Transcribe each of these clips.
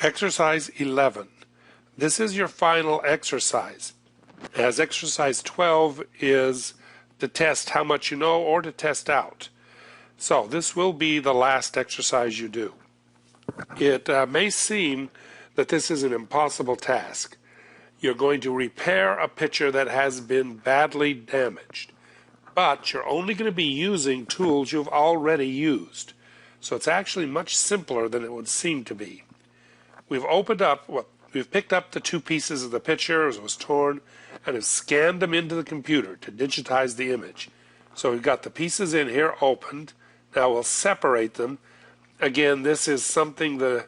Exercise 11. This is your final exercise, as exercise 12 is to test how much you know or to test out. So this will be the last exercise you do. It may seem that this is an impossible task. You're going to repair a picture that has been badly damaged, but you're only going to be using tools you've already used. So it's actually much simpler than it would seem to be. We've picked up the two pieces of the picture as it was torn and have scanned them into the computer to digitize the image. So we've got the pieces in here opened. Now we'll separate them. Again, this is something the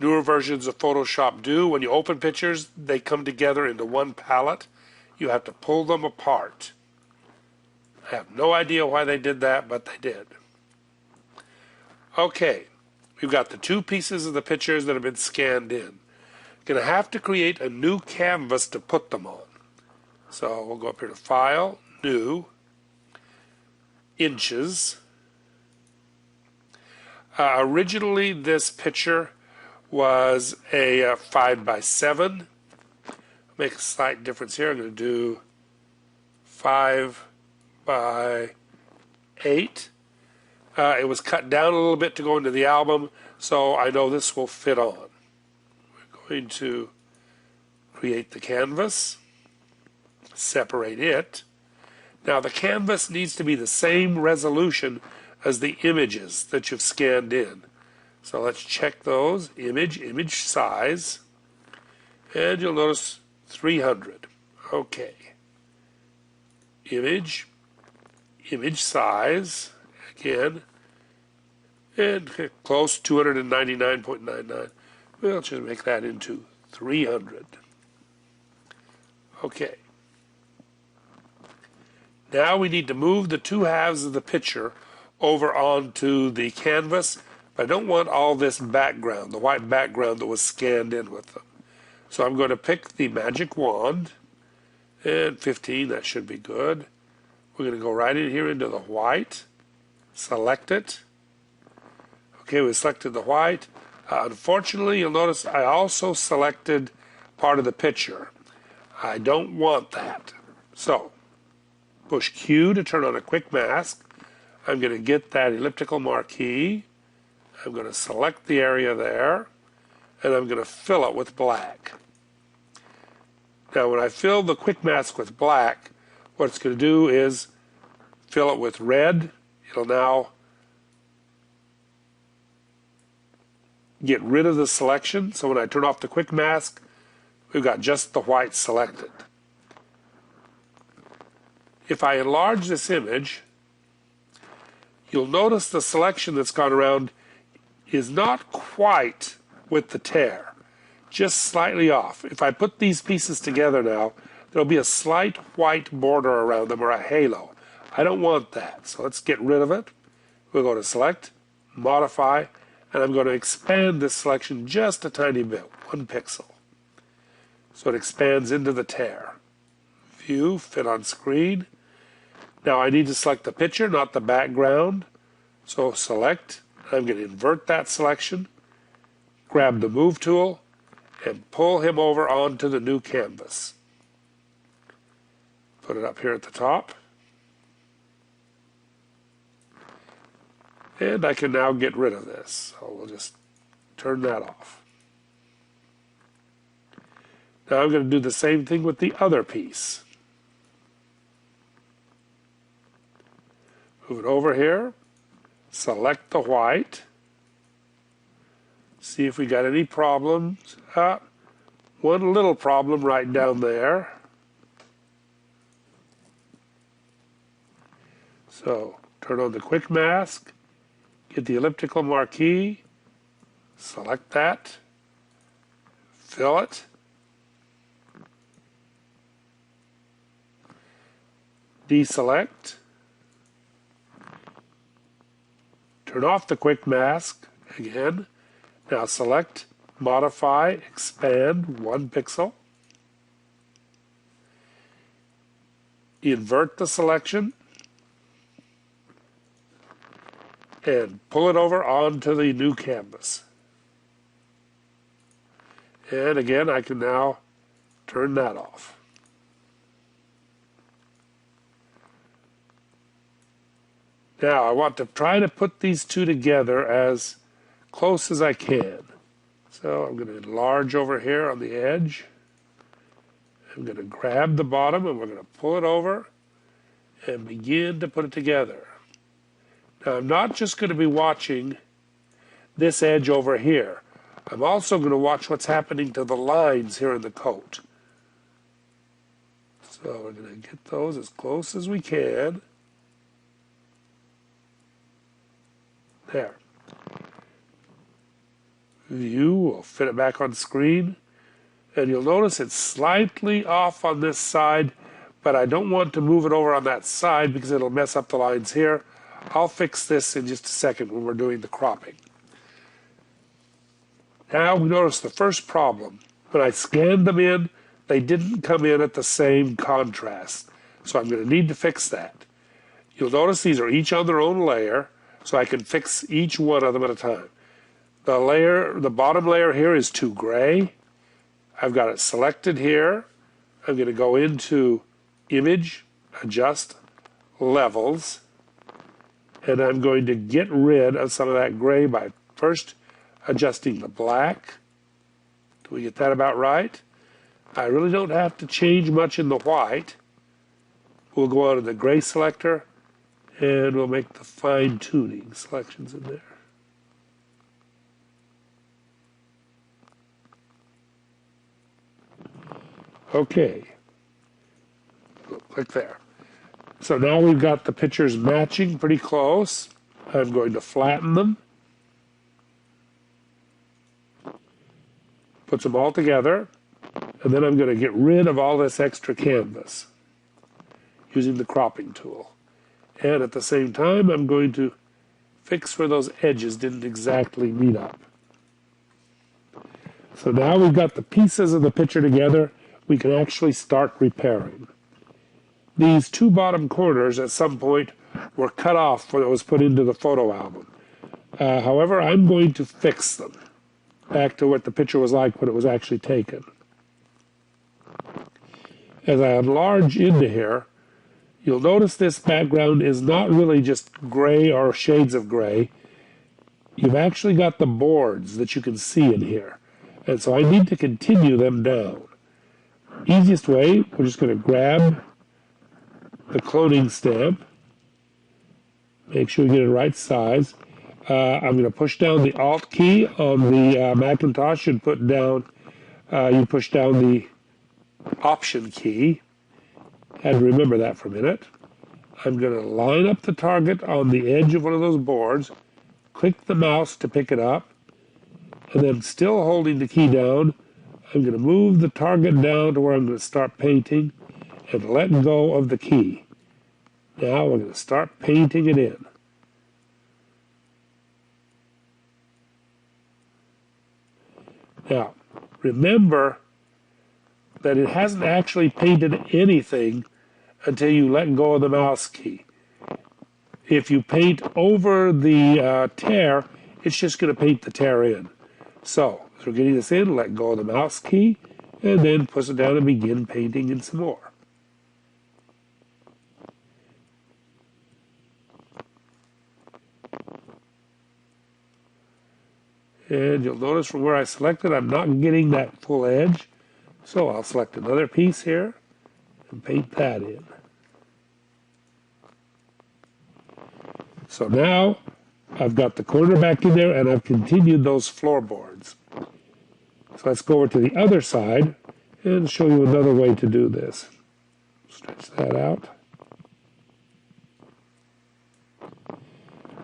newer versions of Photoshop do. When you open pictures, they come together into one palette. You have to pull them apart. I have no idea why they did that, but they did. Okay, we've got the two pieces of the pictures that have been scanned in. Going to have to create a new canvas to put them on. So we'll go up here to File, New, Inches. Originally this picture was a 5 by 7. Make a slight difference here. I'm going to do 5 by 8. It was cut down a little bit to go into the album, so I know this will fit on. We're going to create the canvas, separate it. Now the canvas needs to be the same resolution as the images that you've scanned in. So let's check those. Image size, and you'll notice 300. Okay. Image size, again, and close, 299.99. We'll just make that into 300. Okay. Now we need to move the two halves of the picture over onto the canvas, but I don't want all this background, the white background that was scanned in with them. So I'm going to pick the magic wand, and 15, that should be good. We're going to go right in here into the white, select it. Okay, we selected the white. Unfortunately, you'll notice I also selected part of the picture. I don't want that. So, push Q to turn on a quick mask. I'm going to get that elliptical marquee. I'm going to select the area there, and I'm going to fill it with black. Now, when I fill the quick mask with black, what it's going to do is fill it with red. It'll now get rid of the selection. So when I turn off the quick mask, we've got just the white selected. If I enlarge this image, you'll notice the selection that's gone around is not quite with the tear, just slightly off. If I put these pieces together now, there'll be a slight white border around them, or a halo. I don't want that, so let's get rid of it. We'll go to Select, Modify, and I'm going to expand this selection just a tiny bit, 1 pixel. So it expands into the tear. View, Fit on Screen. Now I need to select the picture, not the background. So select, I'm going to invert that selection, grab the Move tool, and pull him over onto the new canvas. Put it up here at the top. And I can now get rid of this. So we'll just turn that off. Now I'm going to do the same thing with the other piece. Move it over here. Select the white. See if we got any problems. One little problem right down there. So turn on the quick mask. Get the elliptical marquee, select that, fill it, deselect, turn off the quick mask again. Now select, modify, expand 1 pixel, invert the selection, and pull it over onto the new canvas. And again, I can now turn that off. Now I want to try to put these two together as close as I can. So I'm going to enlarge over here on the edge. I'm going to grab the bottom and we're going to pull it over and begin to put it together. Now I'm not just going to be watching this edge over here. I'm also going to watch what's happening to the lines here in the coat. So we're going to get those as close as we can. There. View, we'll fit it back on screen. And you'll notice it's slightly off on this side, but I don't want to move it over on that side because it'll mess up the lines here. I'll fix this in just a second when we're doing the cropping. Now we notice the first problem. When I scanned them in, they didn't come in at the same contrast. So I'm going to need to fix that. You'll notice these are each on their own layer, so I can fix each one of them at a time. The bottom layer here is too gray. I've got it selected here. I'm going to go into Image, Adjust, Levels, and I'm going to get rid of some of that gray by first adjusting the black. Do we get that about right? I really don't have to change much in the white. We'll go on to the gray selector and we'll make the fine-tuning selections in there. Okay, click there. So now we've got the pictures matching pretty close. I'm going to flatten them. Put them all together. And then I'm going to get rid of all this extra canvas using the cropping tool. And at the same time, I'm going to fix where those edges didn't exactly meet up. So now we've got the pieces of the picture together. We can actually start repairing. These two bottom corners at some point were cut off when it was put into the photo album. However, I'm going to fix them back to what the picture was like when it was actually taken. As I enlarge into here, you'll notice this background is not really just gray or shades of gray. You've actually got the boards that you can see in here. And so I need to continue them down. Easiest way, we're just going to grab the cloning stamp. Make sure you get it right size. I'm going to push down the Alt key on the Macintosh and put down, you push down the Option key. Had to remember that for a minute. I'm going to line up the target on the edge of one of those boards, click the mouse to pick it up, and then still holding the key down, I'm going to move the target down to where I'm going to start painting and let go of the key. Now we're going to start painting it in. Now, remember that it hasn't actually painted anything until you let go of the mouse key. If you paint over the tear, it's just going to paint the tear in. So, as we're getting this in, let go of the mouse key, and then push it down and begin painting in some more. And you'll notice from where I selected, I'm not getting that full edge. So I'll select another piece here and paint that in. So now I've got the corner back in there and I've continued those floorboards. So let's go over to the other side and show you another way to do this. Stretch that out.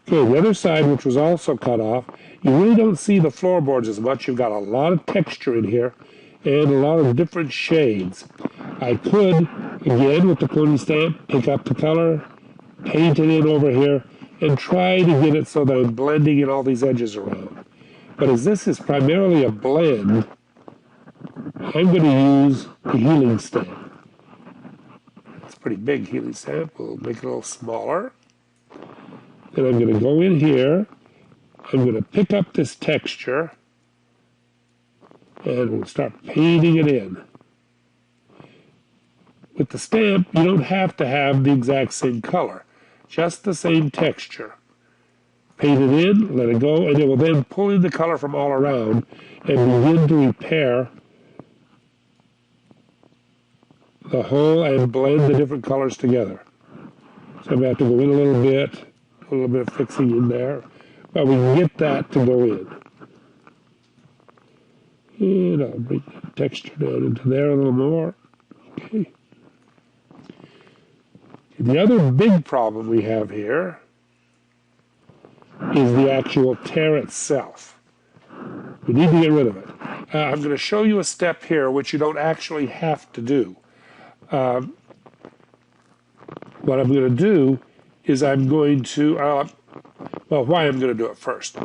Okay, the other side, which was also cut off, you really don't see the floorboards as much. You've got a lot of texture in here and a lot of different shades. I could, again, with the cloning stamp, pick up the color, paint it in over here, and try to get it so that I'm blending in all these edges around. But as this is primarily a blend, I'm going to use the healing stamp. It's a pretty big healing stamp. We'll make it a little smaller. Then I'm going to go in here. I'm going to pick up this texture, And we'll start painting it in. With the stamp, you don't have to have the exact same color, just the same texture. Paint it in, let it go, and it will then pull in the color from all around and begin to repair the whole and blend the different colors together. So I'm going to have to go in a little bit of fixing in there, but we can get that to go in. And I'll bring the texture down into there a little more. Okay. The other big problem we have here is the actual tear itself. We need to get rid of it. I'm going to show you a step here which you don't actually have to do. What I'm going to do is I'm going to, why I'm going to do it first.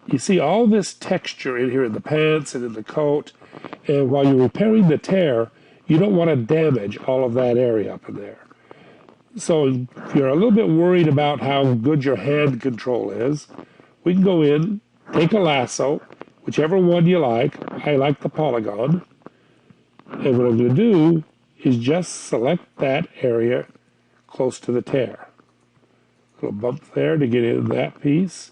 You see all this texture in here in the pants and in the coat, and while you're repairing the tear, you don't want to damage all of that area up in there. So if you're a little bit worried about how good your hand control is, we can go in, take a lasso, whichever one you like. I like the polygon. And what I'm going to do is just select that area close to the tear. A little bump there to get in that piece.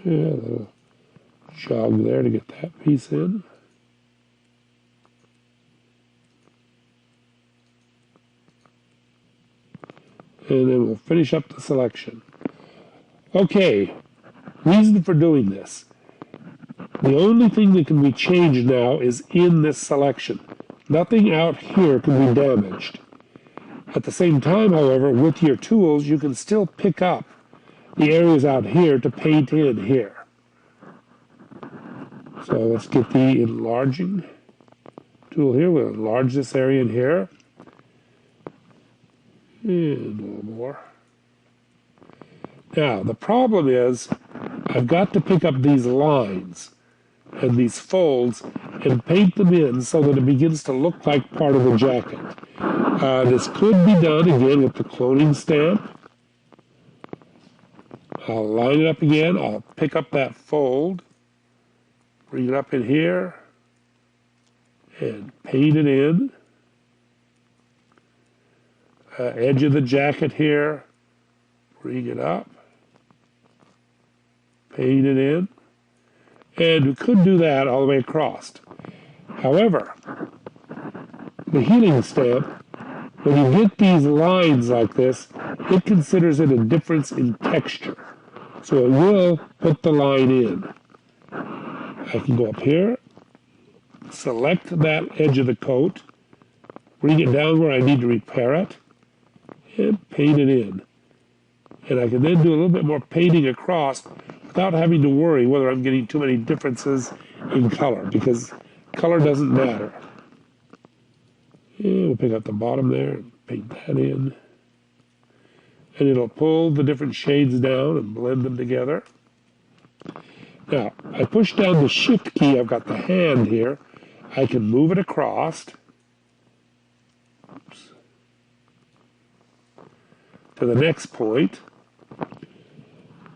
Yeah, a little jog there to get that piece in. And then we'll finish up the selection. Okay, reason for doing this. The only thing that can be changed now is in this selection. Nothing out here can be damaged. At the same time, however, with your tools, you can still pick up the areas out here to paint in here. So let's get the enlarging tool here. We'll enlarge this area in here. And a little more. Now, the problem is I've got to pick up these lines and these folds and paint them in so that it begins to look like part of the jacket. This could be done again with the cloning stamp. I'll line it up again. I'll pick up that fold, bring it up in here, and paint it in. Edge of the jacket here, bring it up, paint it in, and we could do that all the way across. However, the healing stamp, when you get these lines like this, it considers it a difference in texture. So it will put the line in. I can go up here, select that edge of the coat, bring it down where I need to repair it, and paint it in. And I can then do a little bit more painting across without having to worry whether I'm getting too many differences in color, because color doesn't matter. And we'll pick up the bottom there and paint that in. And it'll pull the different shades down and blend them together. Now, I push down the Shift key. I've got the hand here. I can move it across. Oops. To the next point.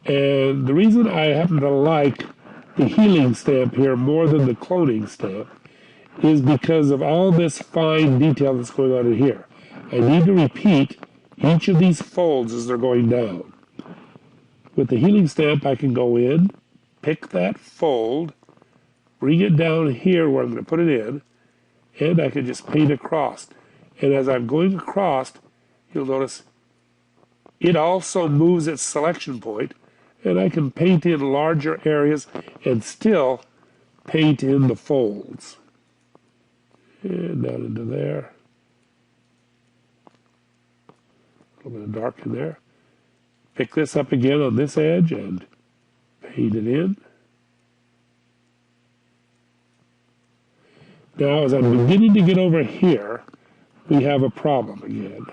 And the reason I happen to like the healing stamp here more than the cloning stamp is because of all this fine detail that's going on in here. I need to repeat each of these folds as they're going down. With the healing stamp, I can go in, pick that fold, bring it down here where I'm going to put it in, and I can just paint across. And as I'm going across, you'll notice it also moves its selection point, and I can paint in larger areas and still paint in the folds. And down into there. A little bit of dark in there. Pick this up again on this edge and paint it in. Now, as I'm beginning to get over here, we have a problem again.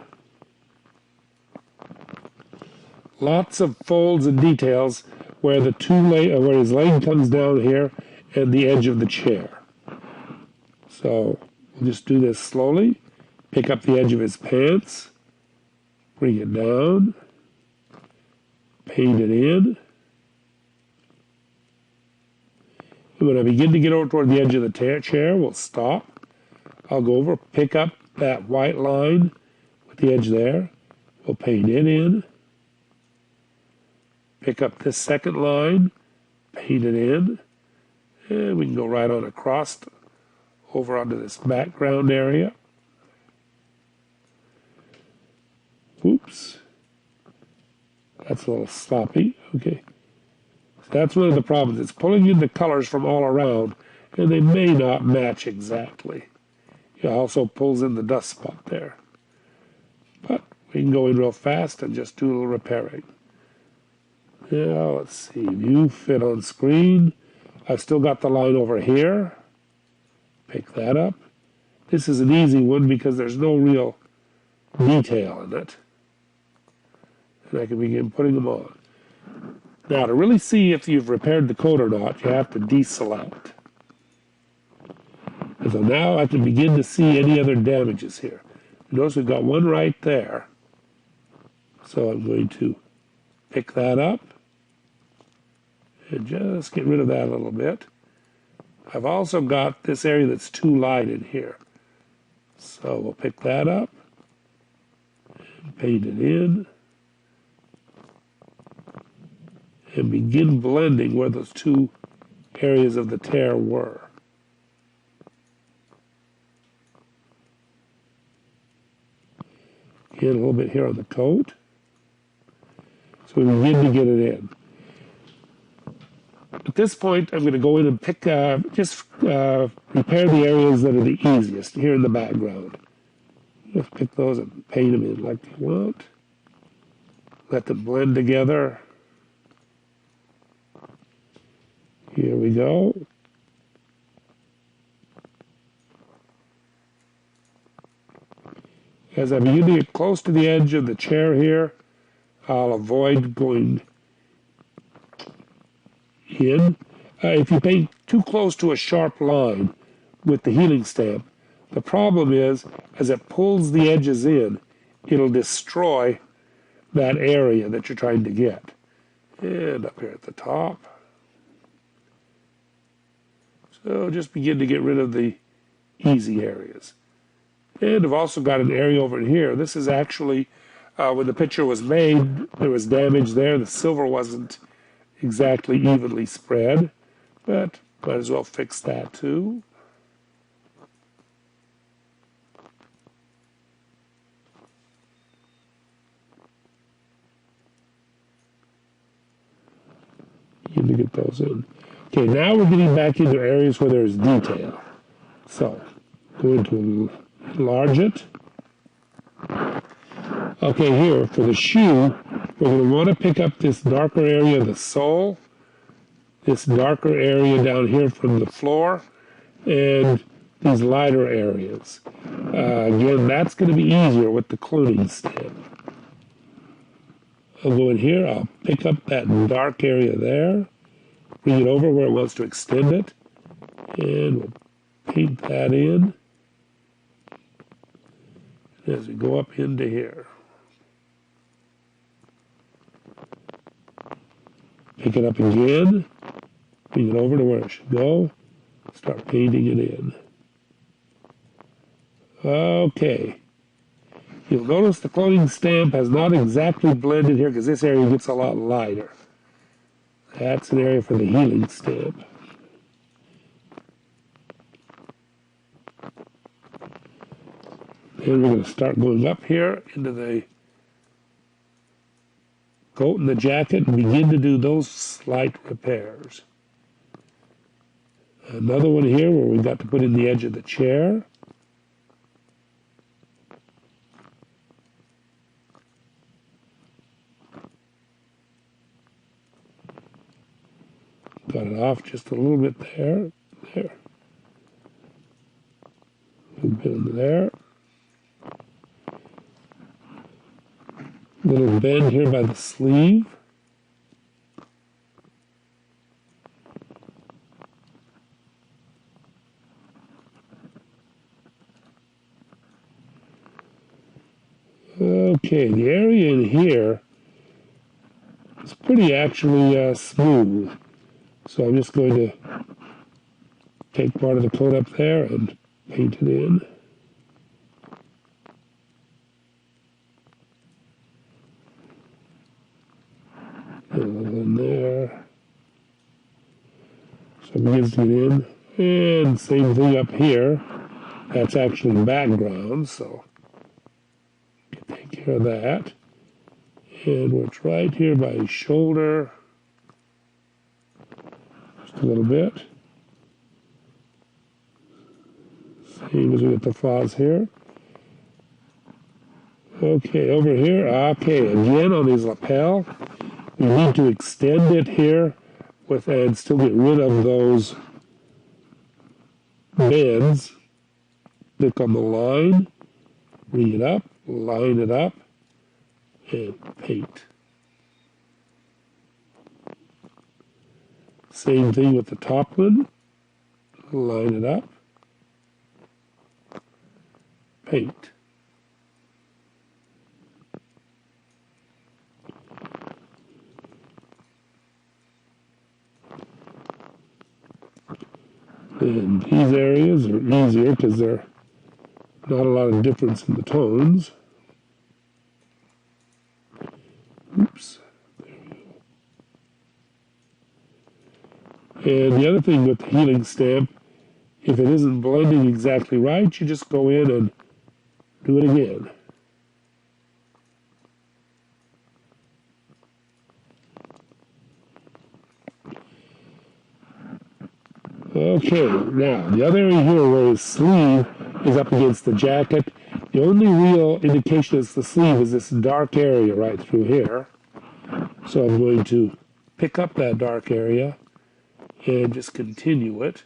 Lots of folds and details where the where his leg comes down here and the edge of the chair. So we'll just do this slowly. Pick up the edge of his pants, bring it down, paint it in. And when I begin to get over toward the edge of the chair, we'll stop. I'll go over, pick up that white line with the edge there. We'll paint it in. Pick up this second line, paint it in. And we can go right on across over onto this background area. Oops. That's a little sloppy. Okay. So that's one of the problems. It's pulling in the colors from all around, and they may not match exactly. It also pulls in the dust spot there. But we can go in real fast and just do a little repairing. Now, let's see. View fit on screen. I've still got the line over here. Pick that up. This is an easy one because there's no real detail in it. And I can begin putting them on. Now, to really see if you've repaired the coat or not, you have to deselect. And so now I can begin to see any other damages here. Notice we've got one right there. So I'm going to pick that up and just get rid of that a little bit. I've also got this area that's too light in here. So we'll pick that up and paint it in. And begin blending where those two areas of the tear were. Again, a little bit here on the coat. So we begin to get it in. At this point, I'm going to go in and pick, repair the areas that are the easiest here in the background. Just pick those and paint them in like you want. Let them blend together. Here we go. As I begin to get close to the edge of the chair here, I'll avoid going in. If you paint too close to a sharp line with the healing stamp, the problem is, as it pulls the edges in, it'll destroy that area that you're trying to get. And up here at the top. So just begin to get rid of the easy areas. And I've also got an area over here. This is actually, when the picture was made, there was damage there. The silver wasn't exactly evenly spread, but might as well fix that too. Begin to get those in. Okay, now we're getting back into areas where there's detail. So, going to enlarge it. Okay, here, for the shoe, we're going to want to pick up this darker area of the sole, this darker area down here from the floor, and these lighter areas. Again, that's going to be easier with the cloning stamp. I'll go in here, I'll pick up that dark area there, bring it over where it wants to extend it, and we'll paint that in as we go up into here. Pick it up again, bring it over to where it should go, start painting it in. Okay. You'll notice the cloning stamp has not exactly blended here because this area gets a lot lighter. That's an area for the healing stamp. Then we're going to start going up here into the coat and the jacket and begin to do those slight repairs. Another one here where we've got to put in the edge of the chair. Got it off just a little bit there. There. A little bit under there. Little bend here by the sleeve. Okay, the area in here is pretty actually smooth. So I'm just going to take part of the coat up there and paint it in. And in there. So it begins to get in. And same thing up here. That's actually background, so take care of that. And it's right here by his shoulder. Just a little bit. Same as with the fuzz here. Okay, over here. Okay, again on his lapel. We need to extend it here with and still get rid of those bends. Click on the line, bring it up, line it up, and paint. Same thing with the top one. Line it up, paint. And these areas are easier because they're not a lot of difference in the tones. Oops. There we go. And the other thing with the healing stamp, if it isn't blending exactly right, you just go in and do it again. Okay, now the other area here where his sleeve is up against the jacket, the only real indication it's the sleeve is this dark area right through here. So I'm going to pick up that dark area and just continue it.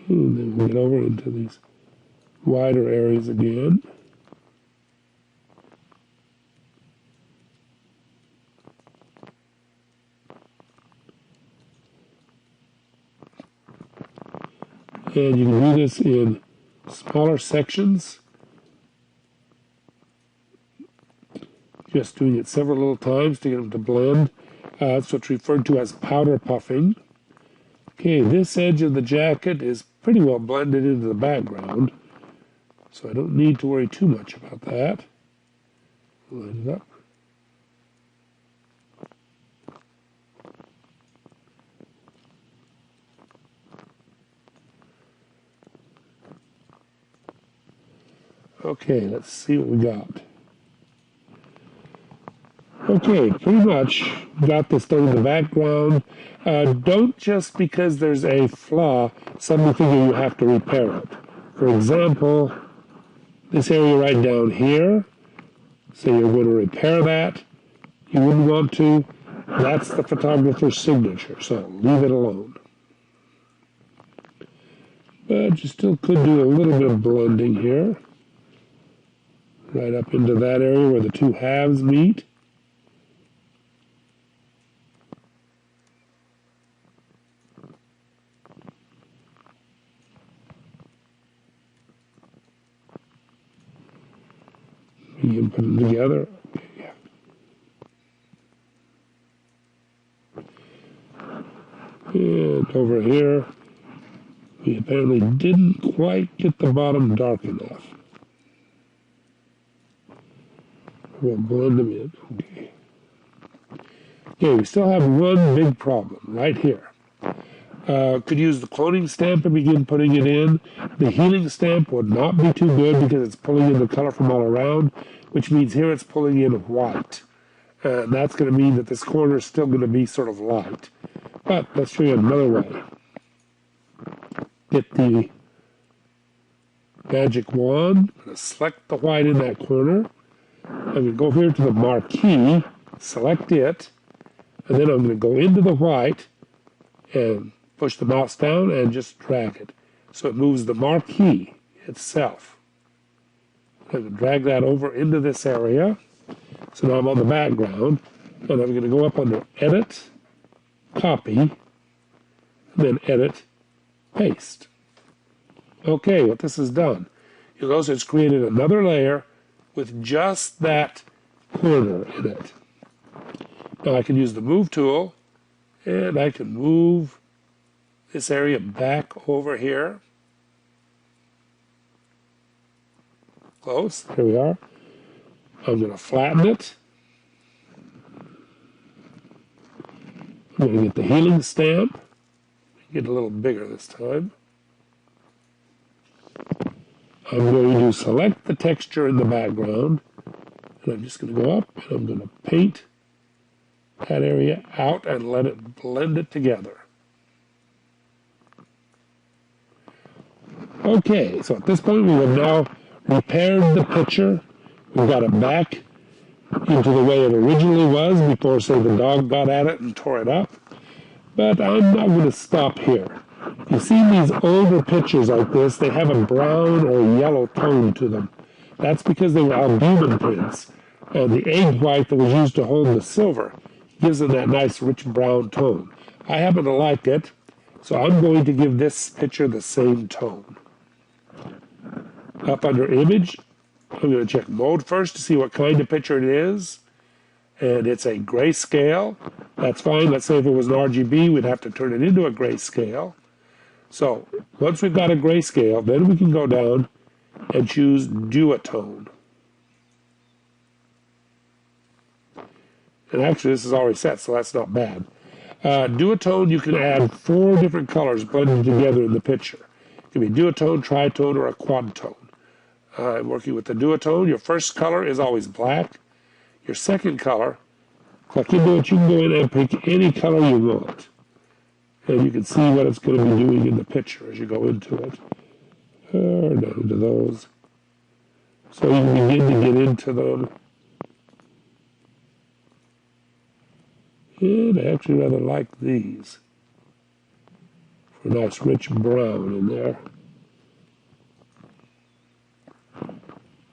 And then we'll get over into these wider areas again. And you can do this in smaller sections. Just doing it several little times to get them to blend. That's what's referred to as powder puffing. Okay, this edge of the jacket is pretty well blended into the background, so I don't need to worry too much about that. Line it up. Okay, let's see what we got. Okay, pretty much got this done in the background. Don't just because there's a flaw suddenly figure you have to repair it. For example, this area right down here, say you're going to repair that, you wouldn't want to. That's the photographer's signature, so leave it alone. But you still could do a little bit of blending here. Right up into that area where the two halves meet. You can put them together. Okay. And over here, we apparently didn't quite get the bottom dark enough. We'll blend them in. Okay. Okay, we still have one big problem right here. Could use the cloning stamp and begin putting it in. The healing stamp would not be too good because it's pulling in the color from all around, which means here it's pulling in white. And that's going to mean that this corner is still going to be sort of light. But let's show you another way. Get the magic wand, I'm going to select the white in that corner. I'm going to go here to the marquee, select it, and then I'm going to go into the white and push the mouse down and just drag it. So it moves the marquee itself. I'm going to drag that over into this area. So now I'm on the background. And I'm going to go up under Edit, Copy, and then Edit, Paste. Okay, what this has done, you'll notice it's created another layer with just that corner in it. Now I can use the Move tool, and I can move this area back over here. Close, here we are. I'm going to flatten it. I'm going to get the healing stamp. Get a little bigger this time. I'm going to select the texture in the background, and I'm just going to go up and I'm going to paint that area out and let it blend it together. Okay, so at this point we have now repaired the picture. We've got it back into the way it originally was before, say, the dog got at it and tore it up. But I'm not going to stop here. You see these older pictures like this, they have a brown or yellow tone to them. That's because they were albumin prints. And the egg white that was used to hold the silver gives them that nice rich brown tone. I happen to like it, so I'm going to give this picture the same tone. Up under Image, I'm going to check Mode first to see what kind of picture it is. And it's a grayscale. That's fine. Let's say if it was an RGB, we'd have to turn it into a grayscale. So once we've got a grayscale, then we can go down and choose Duotone. And actually, this is already set, so that's not bad. Duotone, you can add 4 different colors blended together in the picture. It can be duotone, tritone, or a quadtone. Working with the duotone, your first color is always black. Your second color, click into it, you can go in and pick any color you want. And you can see what it's going to be doing in the picture as you go into it. Or down to those. So you can begin to get into them. And I actually rather like these. For a nice rich brown in there.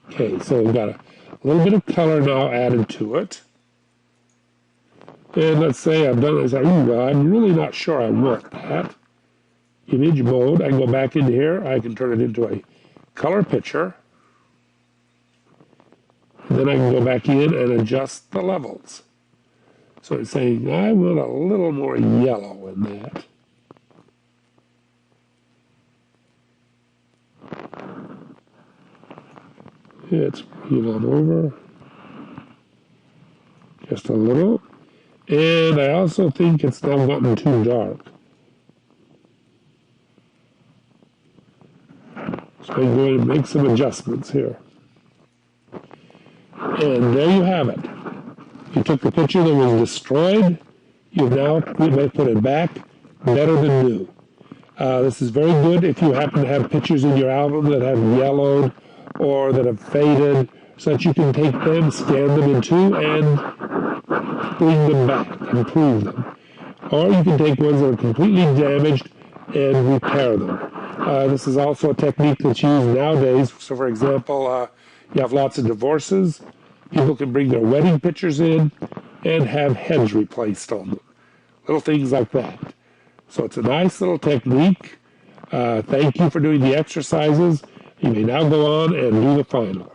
Okay, so we've got a little bit of color now added to it. And let's say I've done this, I'm really not sure I want that. Image mode, I can go back into here, I can turn it into a color picture. And then I can go back in and adjust the levels. So it's saying I want a little more yellow in that. Let's bring it on over. Just a little. And I also think it's now gotten too dark. So I'm going to make some adjustments here. And there you have it. You took the picture that was destroyed. You've now put it back better than new. This is very good if you happen to have pictures in your album that have yellowed or that have faded, so that you can take them, scan them in two, and bring them back, improve them. Or you can take ones that are completely damaged and repair them. This is also a technique that's used nowadays. So, for example, you have lots of divorces. People can bring their wedding pictures in and have heads replaced on them. Little things like that. So it's a nice little technique. Thank you for doing the exercises. You may now go on and do the final.